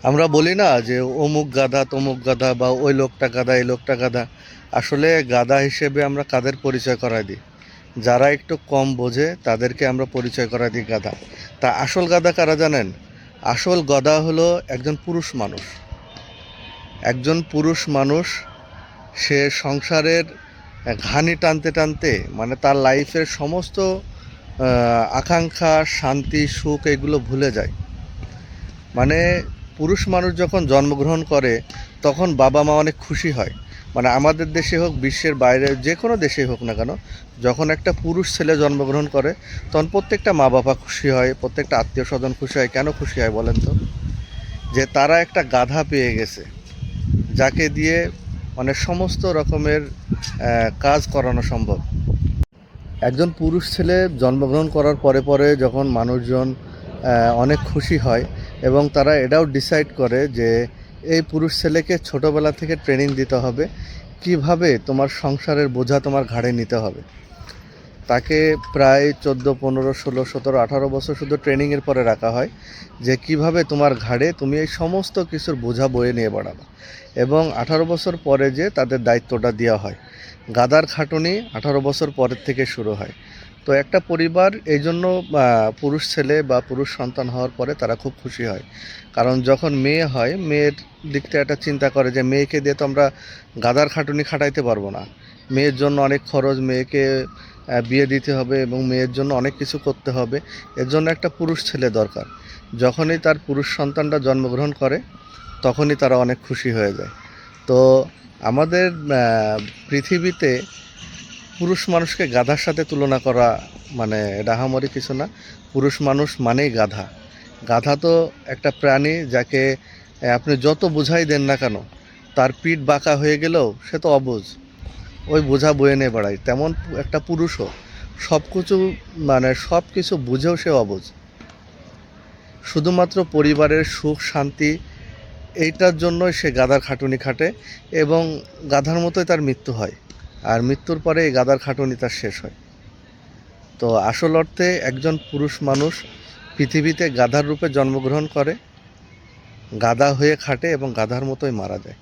আমরা বলি না যে অমুক গাধা তমুক গাধা বা ওই লোকটা গাধা এই লোকটা গাধা। আসলে গাধা হিসেবে আমরা কাদের পরিচয় করায় দিই? যারা একটু কম বোঝে তাদেরকে আমরা পরিচয় করায় দিই গাধা। তা আসল গাধা কারা জানেন? আসল গাধা হলো একজন পুরুষ মানুষ। একজন পুরুষ মানুষ, সে সংসারের ঘানি টানতে টানতে মানে তার লাইফের সমস্ত আকাঙ্ক্ষা, শান্তি, সুখ এগুলো ভুলে যায়। মানে পুরুষ মানুষ যখন জন্মগ্রহণ করে তখন বাবা মা অনেক খুশি হয়। মানে আমাদের দেশে হোক বিশ্বের বাইরে যে কোনো দেশেই হোক না কেন, যখন একটা পুরুষ ছেলে জন্মগ্রহণ করে তখন প্রত্যেকটা মা বাবা খুশি হয়, প্রত্যেকটা আত্মীয় স্বজন খুশি হয়। কেন খুশি হয় বলেন তো? যে তারা একটা গাধা পেয়ে গেছে, যাকে দিয়ে মানে সমস্ত রকমের কাজ করানো সম্ভব। একজন পুরুষ ছেলে জন্মগ্রহণ করার পরে পরে যখন মানুষজন অনেক খুশি হয় এবং তারা এটাও ডিসাইড করে যে এই পুরুষ ছেলেকে ছোটোবেলা থেকে ট্রেনিং দিতে হবে, কিভাবে তোমার সংসারের বোঝা তোমার ঘাড়ে নিতে হবে। তাকে প্রায় 14, 15, 16, 17, 18 বছর শুধু ট্রেনিংয়ের পরে রাখা হয় যে কিভাবে তোমার ঘাড়ে তুমি এই সমস্ত কিছুর বোঝা বয়ে নিয়ে বেড়াবে। এবং 18 বছর পরে যে তাদের দায়িত্বটা দেওয়া হয়, গাদার খাটুনি 18 বছর পরের থেকে শুরু হয়। তো একটা পরিবার এই জন্য পুরুষ ছেলে বা পুরুষ সন্তান হওয়ার পরে তারা খুব খুশি হয়। কারণ যখন মেয়ে হয়, মেয়ের দিকটা একটা চিন্তা করে যে মেয়েকে দিয়ে তো আমরা গাদার খাটুনি খাটাইতে পারবো না। মেয়ের জন্য অনেক খরচ, মেয়েকে বিয়ে দিতে হবে এবং মেয়ের জন্য অনেক কিছু করতে হবে। এর জন্য একটা পুরুষ ছেলে দরকার। যখনই তার পুরুষ সন্তানটা জন্মগ্রহণ করে তখনই তারা অনেক খুশি হয়ে যায়। তো আমাদের পৃথিবীতে পুরুষ মানুষকে গাধার সাথে তুলনা করা মানে ডাহামরি কিছু না। পুরুষ মানুষ মানেই গাধা। গাধা তো একটা প্রাণী যাকে আপনি যত বোঝাই দেন না কেন, তার পিঠ বাঁকা হয়ে গেলেও সে তো অবুঝ, ওই বোঝা বয়ে নিয়ে বেড়ায়। তেমন একটা পুরুষও সব কিছু মানে সব কিছু বুঝেও সে অবুঝ। শুধুমাত্র পরিবারের সুখ শান্তি এইটার জন্যই সে গাধার খাটুনি খাটে এবং গাধার মতোই তার মৃত্যু হয়। আর মৃত্যুর পরে এই গাধার খাটুনি তার শেষ হয়। তো আসল অর্থে একজন পুরুষ মানুষ পৃথিবীতে গাধার রূপে জন্মগ্রহণ করে, গাধা হয়ে খাটে এবং গাধার মতোই মারা যায়।